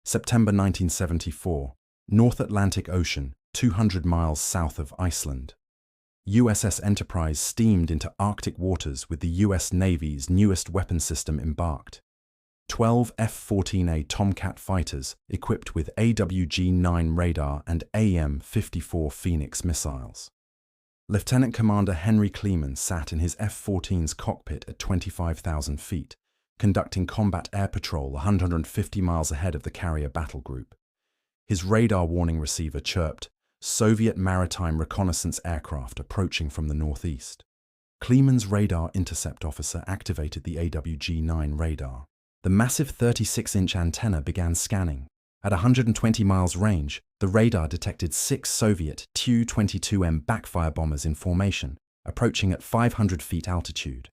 September 1974, North Atlantic Ocean, 200 miles south of Iceland. USS Enterprise steamed into Arctic waters with the US Navy's newest weapon system embarked. 12 F-14A Tomcat fighters equipped with AWG-9 radar and AEM-54 Phoenix missiles. Lieutenant Commander Henry Kleeman sat in his F-14's cockpit at 25,000 feet, conducting combat air patrol 150 miles ahead of the carrier battle group. His radar warning receiver chirped, Soviet maritime reconnaissance aircraft approaching from the northeast. Kleeman's radar intercept officer activated the AWG-9 radar. The massive 36-inch antenna began scanning. At 120 miles range, the radar detected 6 Soviet Tu-22M Backfire bombers in formation, approaching at 500 feet altitude.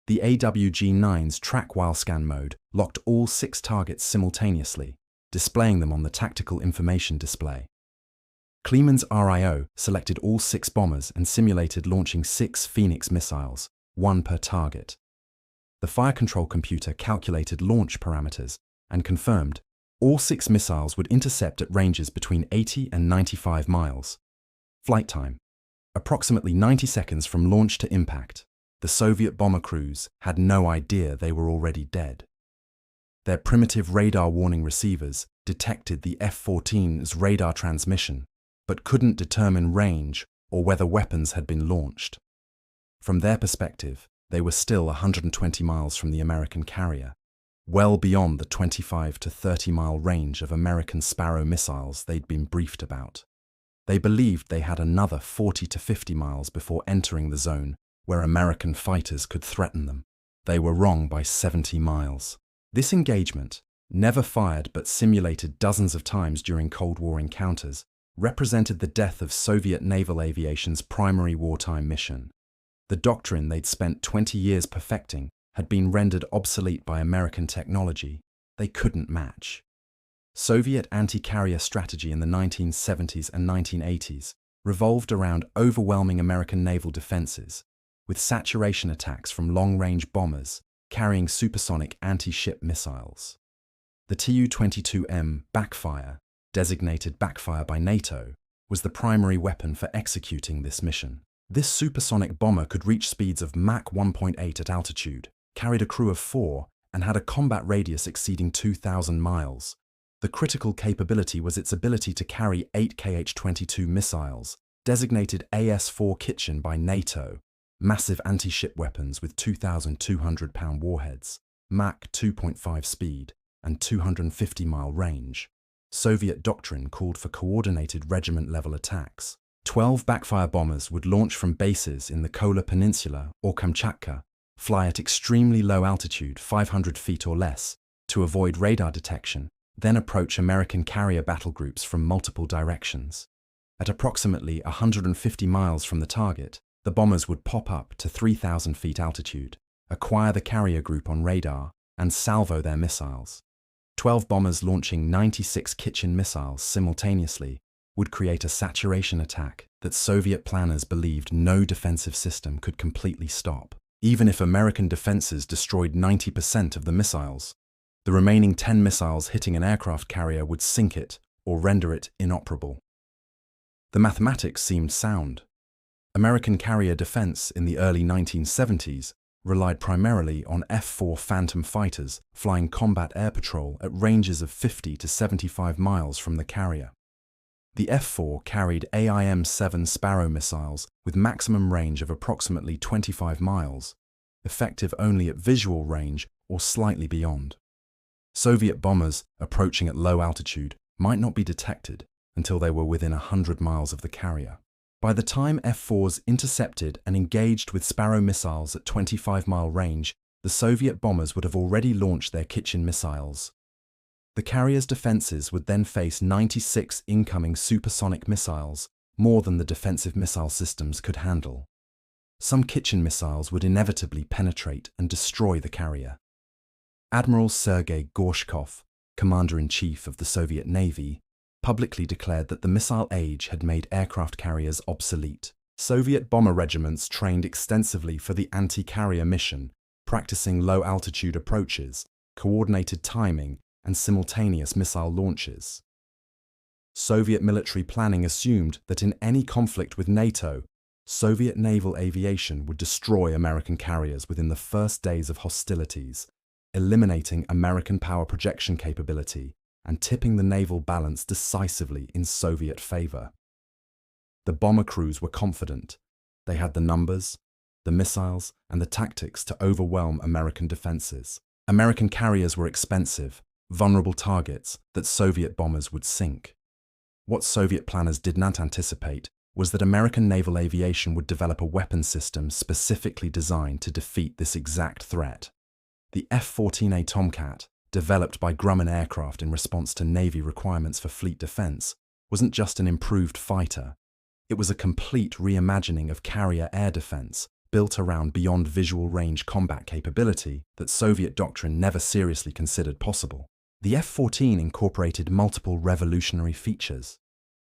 The AWG-9's track-while-scan mode locked all 6 targets simultaneously, displaying them on the tactical information display. Kleeman's RIO selected all 6 bombers and simulated launching 6 Phoenix missiles, 1 per target. The fire control computer calculated launch parameters and confirmed all 6 missiles would intercept at ranges between 80 and 95 miles. Flight time: approximately 90 seconds from launch to impact. The Soviet bomber crews had no idea they were already dead. Their primitive radar warning receivers detected the F-14's radar transmission, but couldn't determine range or whether weapons had been launched. From their perspective, they were still 120 miles from the American carrier, well beyond the 25 to 30-mile range of American Sparrow missiles they'd been briefed about. They believed they had another 40 to 50 miles before entering the zone where American fighters could threaten them. They were wrong by 70 miles. This engagement, never fired but simulated dozens of times during Cold War encounters, represented the death of Soviet Naval Aviation's primary wartime mission. The doctrine they'd spent 20 years perfecting had been rendered obsolete by American technology they couldn't match. Soviet anti-carrier strategy in the 1970s and 1980s revolved around overwhelming American naval defenses, with saturation attacks from long-range bombers carrying supersonic anti-ship missiles. The Tu-22M Backfire, designated Backfire by NATO, was the primary weapon for executing this mission. This supersonic bomber could reach speeds of Mach 1.8 at altitude, carried a crew of 4, and had a combat radius exceeding 2,000 miles. The critical capability was its ability to carry 8 Kh-22 missiles, designated AS-4 Kitchen by NATO, massive anti-ship weapons with 2,200-pound warheads, Mach 2.5 speed, and 250-mile range. Soviet doctrine called for coordinated regiment-level attacks. 12 Backfire bombers would launch from bases in the Kola Peninsula or Kamchatka, fly at extremely low altitude, 500 feet or less, to avoid radar detection, then approach American carrier battle groups from multiple directions. At approximately 150 miles from the target, the bombers would pop up to 3,000 feet altitude, acquire the carrier group on radar, and salvo their missiles. 12 bombers launching 96 Kitchen missiles simultaneously would create a saturation attack that Soviet planners believed no defensive system could completely stop. Even if American defenses destroyed 90% of the missiles, the remaining 10 missiles hitting an aircraft carrier would sink it or render it inoperable. The mathematics seemed sound. American carrier defense in the early 1970s relied primarily on F-4 Phantom fighters flying combat air patrol at ranges of 50 to 75 miles from the carrier. The F-4 carried AIM-7 Sparrow missiles with maximum range of approximately 25 miles, effective only at visual range or slightly beyond. Soviet bombers approaching at low altitude might not be detected until they were within 100 miles of the carrier. By the time F-4s intercepted and engaged with Sparrow missiles at 25-mile range, the Soviet bombers would have already launched their Kitchen missiles. The carrier's defenses would then face 96 incoming supersonic missiles, more than the defensive missile systems could handle. Some Kitchen missiles would inevitably penetrate and destroy the carrier. Admiral Sergei Gorshkov, Commander-in-Chief of the Soviet Navy, publicly declared that the missile age had made aircraft carriers obsolete. Soviet bomber regiments trained extensively for the anti-carrier mission, practicing low-altitude approaches, coordinated timing, and simultaneous missile launches. Soviet military planning assumed that in any conflict with NATO, Soviet naval aviation would destroy American carriers within the first days of hostilities, eliminating American power projection capability and tipping the naval balance decisively in Soviet favor. The bomber crews were confident. They had the numbers, the missiles, and the tactics to overwhelm American defenses. American carriers were expensive, vulnerable targets that Soviet bombers would sink. What Soviet planners did not anticipate was that American naval aviation would develop a weapon system specifically designed to defeat this exact threat. The F-14A Tomcat, developed by Grumman Aircraft in response to Navy requirements for fleet defense, wasn't just an improved fighter. It was a complete reimagining of carrier air defense, built around beyond visual range combat capability that Soviet doctrine never seriously considered possible. The F-14 incorporated multiple revolutionary features.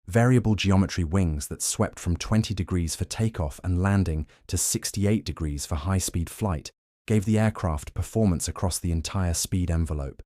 Variable geometry wings that swept from 20 degrees for takeoff and landing to 68 degrees for high-speed flight gave the aircraft performance across the entire speed envelope.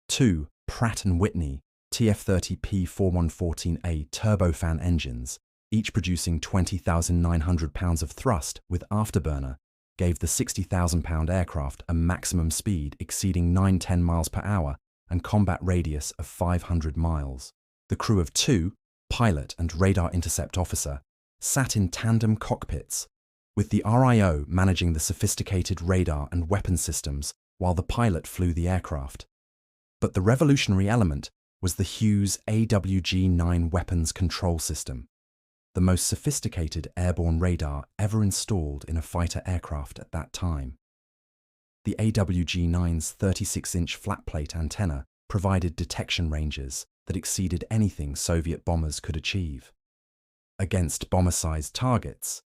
2. Pratt & Whitney TF30P4114A turbofan engines, each producing 20,900 pounds of thrust with afterburner, gave the 60,000-pound aircraft a maximum speed exceeding 910 miles per hour and combat radius of 500 miles. The crew of 2, pilot and radar intercept officer, sat in tandem cockpits, with the RIO managing the sophisticated radar and weapon systems while the pilot flew the aircraft. But the revolutionary element was the Hughes AWG-9 weapons control system, the most sophisticated airborne radar ever installed in a fighter aircraft at that time. The AWG-9's 36-inch flat-plate antenna provided detection ranges that exceeded anything Soviet bombers could achieve. Against bomber-sized targets,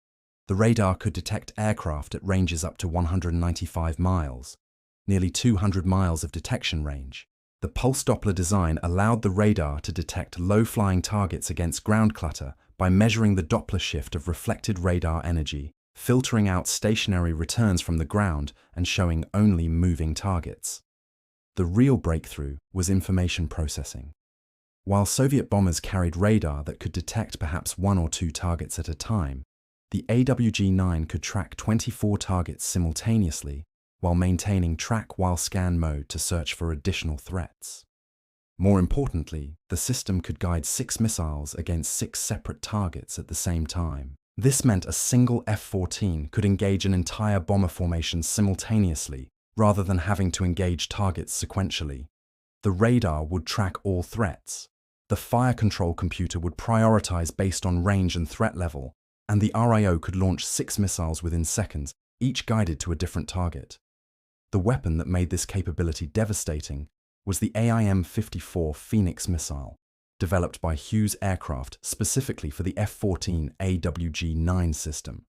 the radar could detect aircraft at ranges up to 195 miles, nearly 200 miles of detection range. The pulse Doppler design allowed the radar to detect low-flying targets against ground clutter by measuring the Doppler shift of reflected radar energy, filtering out stationary returns from the ground and showing only moving targets. The real breakthrough was information processing. While Soviet bombers carried radar that could detect perhaps 1 or 2 targets at a time, the AWG-9 could track 24 targets simultaneously while maintaining track-while-scan mode to search for additional threats. More importantly, the system could guide 6 missiles against 6 separate targets at the same time. This meant a single F-14 could engage an entire bomber formation simultaneously, rather than having to engage targets sequentially. The radar would track all threats. The fire control computer would prioritize based on range and threat level, and the RIO could launch 6 missiles within seconds, each guided to a different target. The weapon that made this capability devastating was the AIM-54 Phoenix missile, developed by Hughes Aircraft specifically for the F-14 AWG-9 system.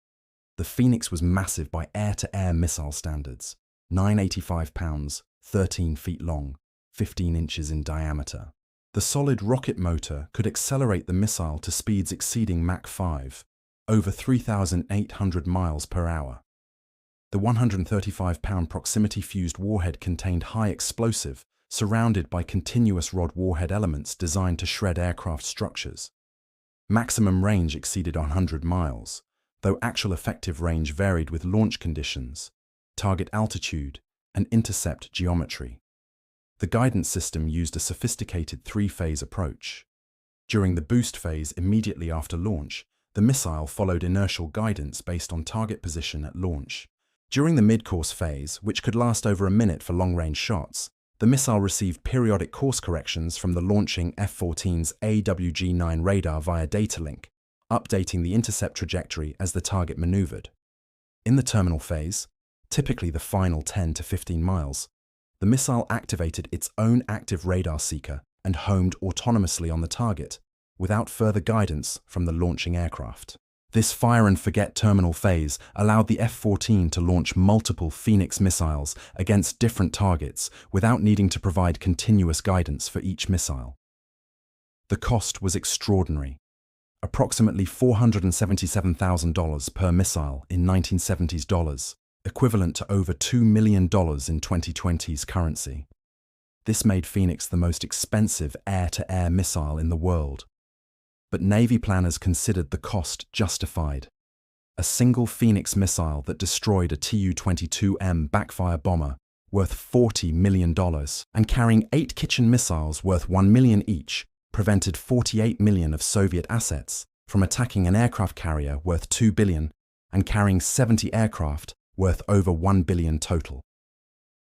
The Phoenix was massive by air-to-air missile standards, 985 pounds, 13 feet long, 15 inches in diameter. The solid rocket motor could accelerate the missile to speeds exceeding Mach 5, over 3,800 miles per hour. The 135-pound proximity-fused warhead contained high explosive, surrounded by continuous rod warhead elements designed to shred aircraft structures. Maximum range exceeded 100 miles, though actual effective range varied with launch conditions, target altitude, and intercept geometry. The guidance system used a sophisticated 3-phase approach. During the boost phase immediately after launch, the missile followed inertial guidance based on target position at launch. During the mid-course phase, which could last over a minute for long-range shots, the missile received periodic course corrections from the launching F-14's AWG-9 radar via data link, updating the intercept trajectory as the target maneuvered. In the terminal phase, typically the final 10 to 15 miles, the missile activated its own active radar seeker and homed autonomously on the target, without further guidance from the launching aircraft. This fire-and-forget terminal phase allowed the F-14 to launch multiple Phoenix missiles against different targets without needing to provide continuous guidance for each missile. The cost was extraordinary, approximately $477,000 per missile in 1970s dollars, equivalent to over $2 million in 2020's currency. This made Phoenix the most expensive air-to-air missile in the world. But Navy planners considered the cost justified. A single Phoenix missile that destroyed a Tu-22M Backfire bomber worth $40 million and carrying 8 Kitchen missiles worth $1 million each prevented $48 million of Soviet assets from attacking an aircraft carrier worth $2 billion and carrying 70 aircraft worth over $1 billion total.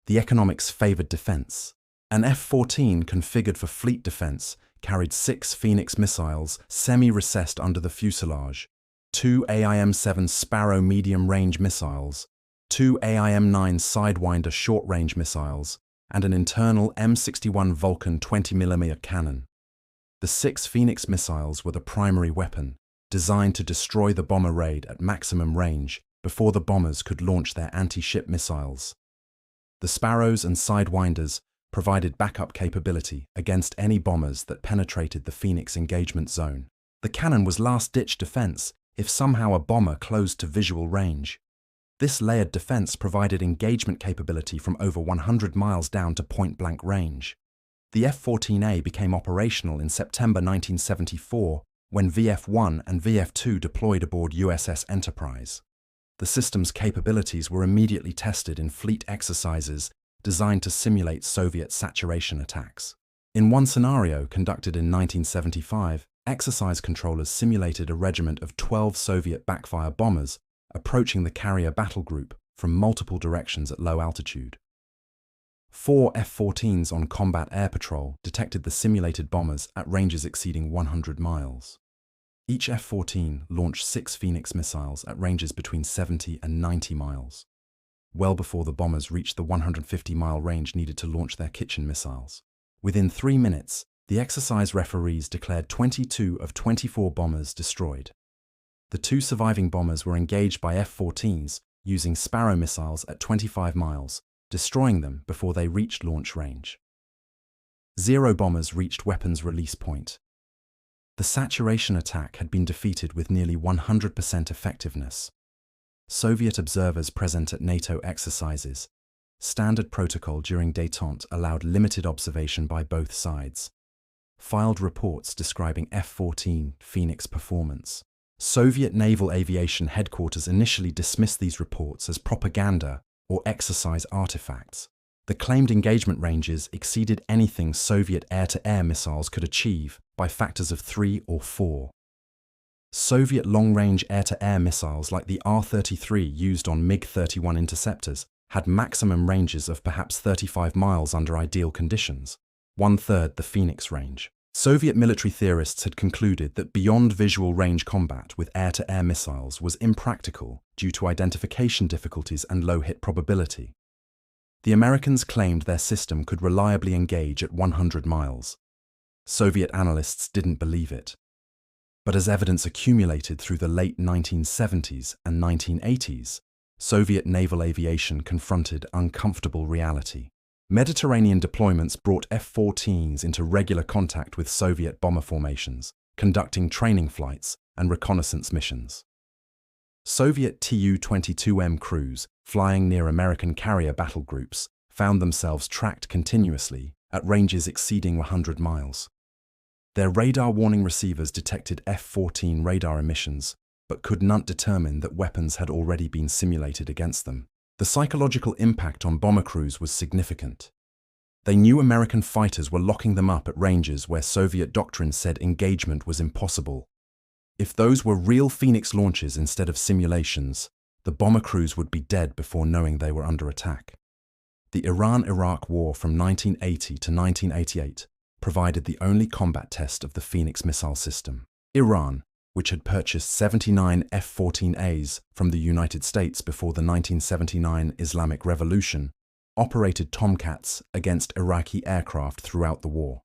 The economics favored defense. An F-14 configured for fleet defense carried 6 Phoenix missiles semi-recessed under the fuselage, 2 AIM-7 Sparrow medium-range missiles, 2 AIM-9 Sidewinder short-range missiles, and an internal M61 Vulcan 20mm cannon. The 6 Phoenix missiles were the primary weapon, designed to destroy the bomber raid at maximum range before the bombers could launch their anti-ship missiles. The Sparrows and Sidewinders provided backup capability against any bombers that penetrated the Phoenix engagement zone. The cannon was last-ditch defense if somehow a bomber closed to visual range. This layered defense provided engagement capability from over 100 miles down to point-blank range. The F-14A became operational in September 1974 when VF-1 and VF-2 deployed aboard USS Enterprise. The system's capabilities were immediately tested in fleet exercises designed to simulate Soviet saturation attacks. In one scenario conducted in 1975, exercise controllers simulated a regiment of 12 Soviet backfire bombers approaching the carrier battle group from multiple directions at low altitude. 4 F-14s on combat air patrol detected the simulated bombers at ranges exceeding 100 miles. Each F-14 launched 6 Phoenix missiles at ranges between 70 and 90 miles, well before the bombers reached the 150-mile range needed to launch their Kitchen missiles. Within 3 minutes, the exercise referees declared 22 of 24 bombers destroyed. The 2 surviving bombers were engaged by F-14s using Sparrow missiles at 25 miles, destroying them before they reached launch range. 0 bombers reached weapons release point. The saturation attack had been defeated with nearly 100% effectiveness. Soviet observers present at NATO exercises. Standard protocol during détente allowed limited observation by both sides. Filed reports describing F-14 Phoenix performance. Soviet Naval Aviation headquarters initially dismissed these reports as propaganda or exercise artifacts. The claimed engagement ranges exceeded anything Soviet air-to-air missiles could achieve by factors of 3 or 4. Soviet long-range air-to-air missiles like the R-33 used on MiG-31 interceptors had maximum ranges of perhaps 35 miles under ideal conditions, 1/3 the Phoenix range. Soviet military theorists had concluded that beyond visual range combat with air-to-air missiles was impractical due to identification difficulties and low hit probability. The Americans claimed their system could reliably engage at 100 miles. Soviet analysts didn't believe it. But as evidence accumulated through the late 1970s and 1980s, Soviet naval aviation confronted uncomfortable reality. Mediterranean deployments brought F-14s into regular contact with Soviet bomber formations, conducting training flights and reconnaissance missions. Soviet Tu-22M crews flying near American carrier battle groups found themselves tracked continuously at ranges exceeding 100 miles. Their radar warning receivers detected F-14 radar emissions, but could not determine that weapons had already been simulated against them. The psychological impact on bomber crews was significant. They knew American fighters were locking them up at ranges where Soviet doctrine said engagement was impossible. If those were real Phoenix launches instead of simulations, the bomber crews would be dead before knowing they were under attack. The Iran-Iraq War from 1980 to 1988 provided the only combat test of the Phoenix missile system. Iran, which had purchased 79 F-14As from the United States before the 1979 Islamic Revolution, operated Tomcats against Iraqi aircraft throughout the war.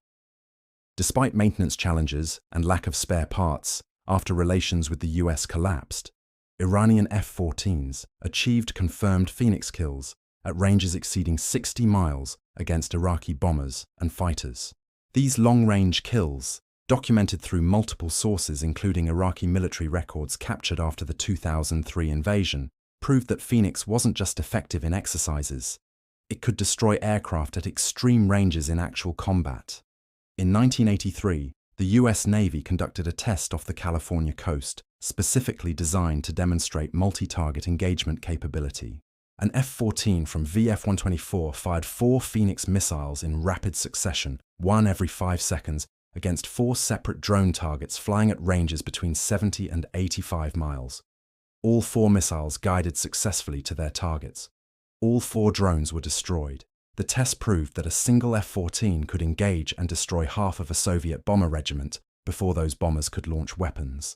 Despite maintenance challenges and lack of spare parts, after relations with the US collapsed, Iranian F-14s achieved confirmed Phoenix kills at ranges exceeding 60 miles against Iraqi bombers and fighters. These long-range kills, documented through multiple sources including Iraqi military records captured after the 2003 invasion, proved that Phoenix wasn't just effective in exercises, It could destroy aircraft at extreme ranges in actual combat. In 1983, the US Navy conducted a test off the California coast, specifically designed to demonstrate multi-target engagement capability. An F-14 from VF-124 fired 4 Phoenix missiles in rapid succession, one every 5 seconds, against 4 separate drone targets flying at ranges between 70 and 85 miles. All 4 missiles guided successfully to their targets. All 4 drones were destroyed. The test proved that a single F-14 could engage and destroy half of a Soviet bomber regiment before those bombers could launch weapons.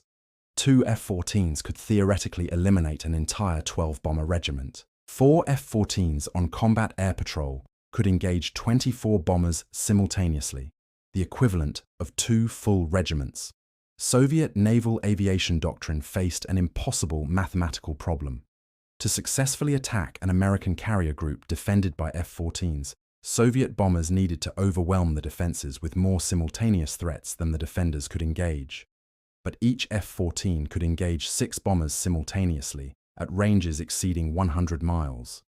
2 F-14s could theoretically eliminate an entire 12-bomber regiment. 4 F-14s on combat air patrol could engage 24 bombers simultaneously, the equivalent of 2 full regiments. Soviet naval aviation doctrine faced an impossible mathematical problem. To successfully attack an American carrier group defended by F-14s, Soviet bombers needed to overwhelm the defenses with more simultaneous threats than the defenders could engage. But each F-14 could engage 6 bombers simultaneously at ranges exceeding 100 miles.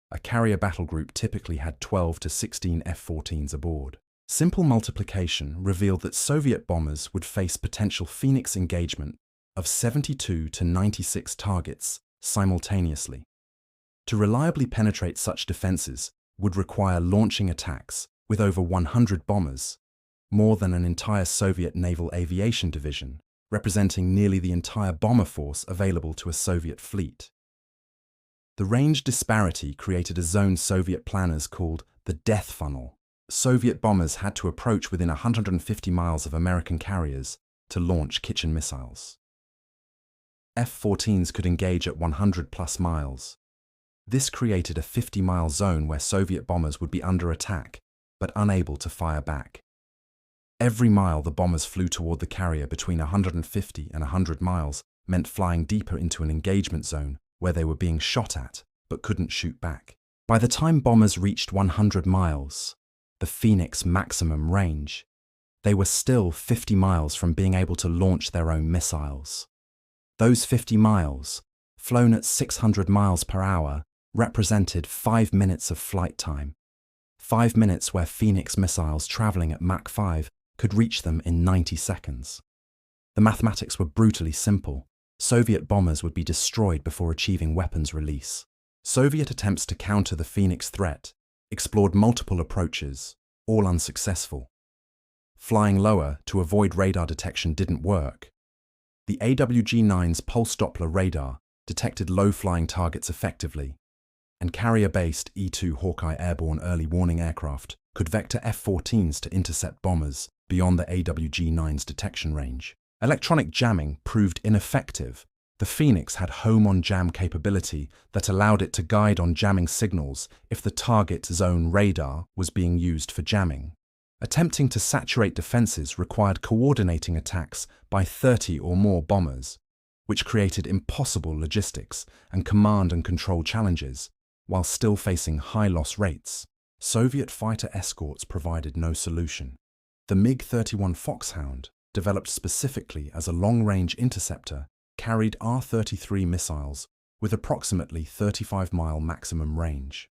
A carrier battle group typically had 12 to 16 F-14s aboard. Simple multiplication revealed that Soviet bombers would face potential Phoenix engagement of 72 to 96 targets simultaneously. To reliably penetrate such defenses would require launching attacks with over 100 bombers, more than an entire Soviet Naval Aviation division, representing nearly the entire bomber force available to a Soviet fleet. The range disparity created a zone Soviet planners called the death funnel. Soviet bombers had to approach within 150 miles of American carriers to launch kitchen missiles. F-14s could engage at 100+ miles. This created a 50-mile zone where Soviet bombers would be under attack, but unable to fire back. Every mile the bombers flew toward the carrier between 150 and 100 miles meant flying deeper into an engagement zone where they were being shot at, but couldn't shoot back. By the time bombers reached 100 miles, the Phoenix maximum range, they were still 50 miles from being able to launch their own missiles. Those 50 miles, flown at 600 miles per hour, represented 5 minutes of flight time. 5 minutes where Phoenix missiles traveling at Mach 5 could reach them in 90 seconds. The mathematics were brutally simple. Soviet bombers would be destroyed before achieving weapons release. Soviet attempts to counter the Phoenix threat explored multiple approaches, all unsuccessful. Flying lower to avoid radar detection didn't work. The AWG-9's pulse Doppler radar detected low-flying targets effectively, and carrier-based E-2 Hawkeye airborne early warning aircraft could vector F-14s to intercept bombers beyond the AWG-9's detection range. Electronic jamming proved ineffective. The Phoenix had home-on-jam capability that allowed it to guide on jamming signals if the target zone radar was being used for jamming. Attempting to saturate defenses required coordinating attacks by 30 or more bombers, which created impossible logistics and command and control challenges, while still facing high loss rates. Soviet fighter escorts provided no solution. The MiG-31 Foxhound, developed specifically as a long-range interceptor, carried R-33 missiles with approximately 35-mile maximum range.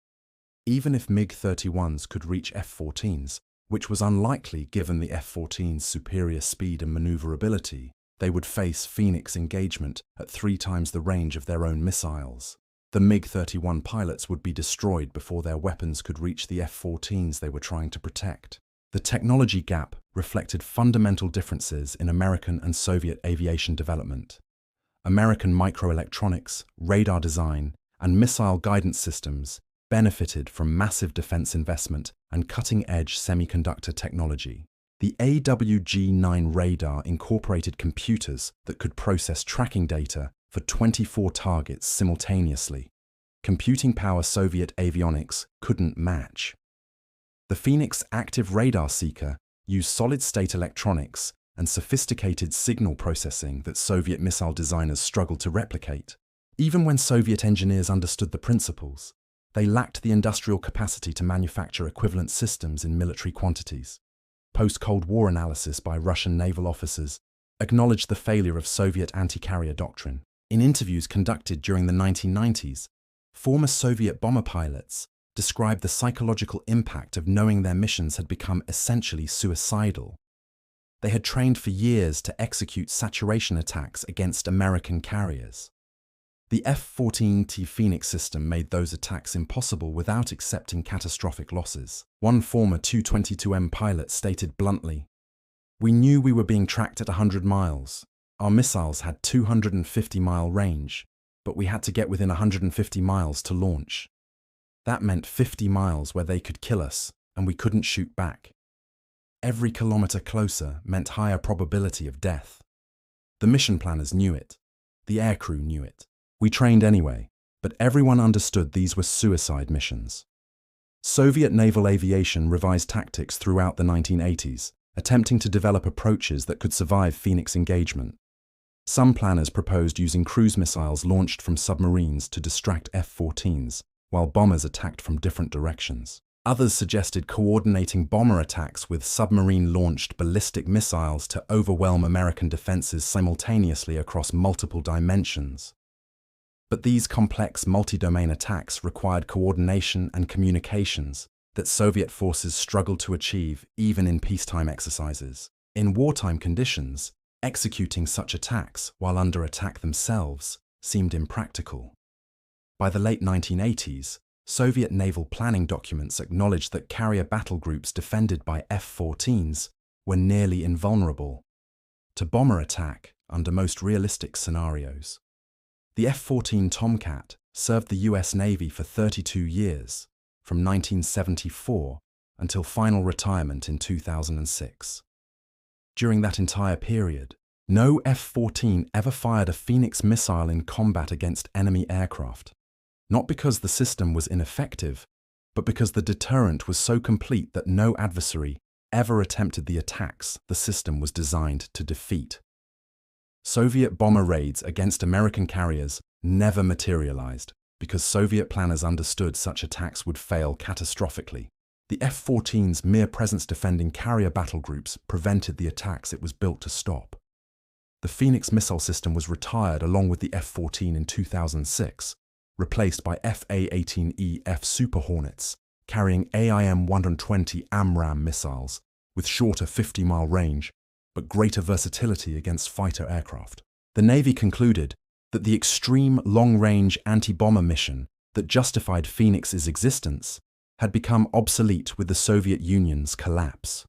Even if MiG-31s could reach F-14s, which was unlikely given the F-14's superior speed and maneuverability, they would face Phoenix engagement at 3 times the range of their own missiles. The MiG-31 pilots would be destroyed before their weapons could reach the F-14s they were trying to protect. The technology gap reflected fundamental differences in American and Soviet aviation development. American microelectronics, radar design, and missile guidance systems benefited from massive defense investment and cutting-edge semiconductor technology. The AWG-9 radar incorporated computers that could process tracking data for 24 targets simultaneously. Computing power Soviet avionics couldn't match. The Phoenix active radar seeker used solid-state electronics and sophisticated signal processing that Soviet missile designers struggled to replicate. Even when Soviet engineers understood the principles, they lacked the industrial capacity to manufacture equivalent systems in military quantities. Post-Cold War analysis by Russian naval officers acknowledged the failure of Soviet anti-carrier doctrine. In interviews conducted during the 1990s, former Soviet bomber pilots described the psychological impact of knowing their missions had become essentially suicidal. They had trained for years to execute saturation attacks against American carriers. The F-14 Phoenix system made those attacks impossible without accepting catastrophic losses. One former Tu-22M pilot stated bluntly, "We knew we were being tracked at 100 miles. Our missiles had 250-mile range, but we had to get within 150 miles to launch. That meant 50 miles where they could kill us, and we couldn't shoot back. Every kilometer closer meant higher probability of death. The mission planners knew it. The aircrew knew it. We trained anyway, but everyone understood these were suicide missions." Soviet naval aviation revised tactics throughout the 1980s, attempting to develop approaches that could survive Phoenix engagement. Some planners proposed using cruise missiles launched from submarines to distract F-14s, while bombers attacked from different directions. Others suggested coordinating bomber attacks with submarine-launched ballistic missiles to overwhelm American defenses simultaneously across multiple dimensions. But these complex multi-domain attacks required coordination and communications that Soviet forces struggled to achieve even in peacetime exercises. In wartime conditions, executing such attacks while under attack themselves seemed impractical. By the late 1980s, Soviet naval planning documents acknowledged that carrier battle groups defended by F-14s were nearly invulnerable to bomber attack under most realistic scenarios. The F-14 Tomcat served the US Navy for 32 years, from 1974 until final retirement in 2006. During that entire period, no F-14 ever fired a Phoenix missile in combat against enemy aircraft. Not because the system was ineffective, but because the deterrent was so complete that no adversary ever attempted the attacks the system was designed to defeat. Soviet bomber raids against American carriers never materialized because Soviet planners understood such attacks would fail catastrophically. The F-14's mere presence defending carrier battle groups prevented the attacks it was built to stop. The Phoenix missile system was retired along with the F-14 in 2006, replaced by F-A-18E F Super Hornets, carrying AIM-120 AMRAAM missiles with shorter 50-mile range but greater versatility against fighter aircraft. The Navy concluded that the extreme long-range anti-bomber mission that justified Phoenix's existence had become obsolete with the Soviet Union's collapse.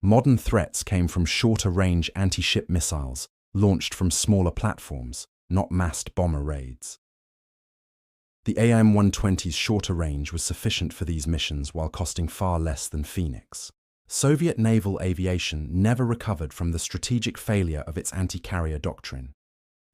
Modern threats came from shorter-range anti-ship missiles launched from smaller platforms, not massed bomber raids. The AIM-120's shorter range was sufficient for these missions while costing far less than Phoenix. Soviet naval aviation never recovered from the strategic failure of its anti-carrier doctrine.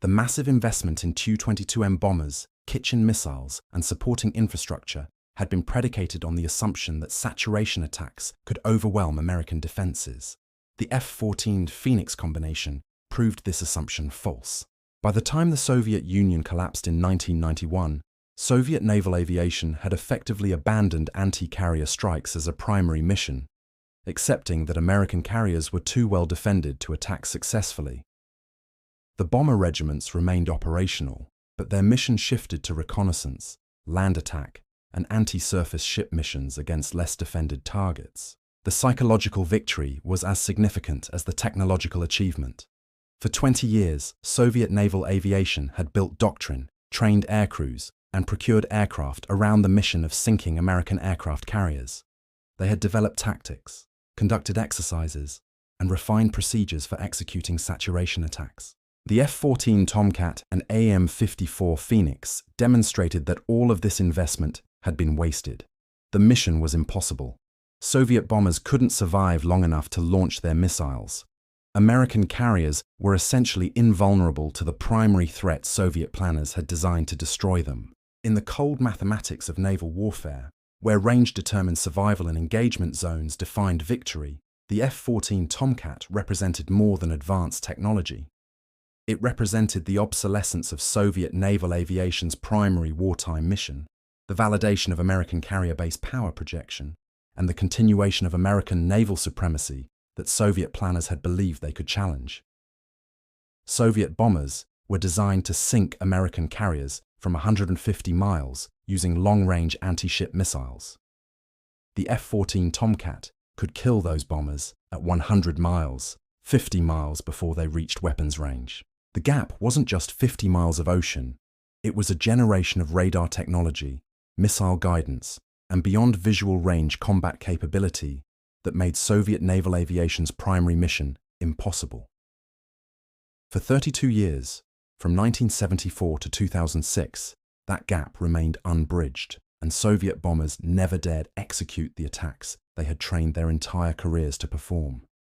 The massive investment in Tu-22M bombers, kitchen missiles, and supporting infrastructure had been predicated on the assumption that saturation attacks could overwhelm American defenses. The F-14 Phoenix combination proved this assumption false. By the time the Soviet Union collapsed in 1991, Soviet naval aviation had effectively abandoned anti-carrier strikes as a primary mission, accepting that American carriers were too well defended to attack successfully. The bomber regiments remained operational, but their mission shifted to reconnaissance, land attack, and anti-surface ship missions against less defended targets. The psychological victory was as significant as the technological achievement. For 20 years, Soviet naval aviation had built doctrine, trained aircrews, and procured aircraft around the mission of sinking American aircraft carriers. They had developed tactics, conducted exercises, and refined procedures for executing saturation attacks. The F-14 Tomcat and AIM-54 Phoenix demonstrated that all of this investment had been wasted. The mission was impossible. Soviet bombers couldn't survive long enough to launch their missiles. American carriers were essentially invulnerable to the primary threat Soviet planners had designed to destroy them. In the cold mathematics of naval warfare, where range determined survival and engagement zones defined victory, the F-14 Tomcat represented more than advanced technology. It represented the obsolescence of Soviet naval aviation's primary wartime mission, the validation of American carrier-based power projection, and the continuation of American naval supremacy that Soviet planners had believed they could challenge. Soviet bombers were designed to sink American carriers from 150 miles using long-range anti-ship missiles. The F-14 Tomcat could kill those bombers at 100 miles, 50 miles before they reached weapons range. The gap wasn't just 50 miles of ocean, it was a generation of radar technology, missile guidance, and beyond visual range combat capability that made Soviet naval aviation's primary mission impossible. For 32 years, from 1974 to 2006, that gap remained unbridged, and Soviet bombers never dared execute the attacks they had trained their entire careers to perform.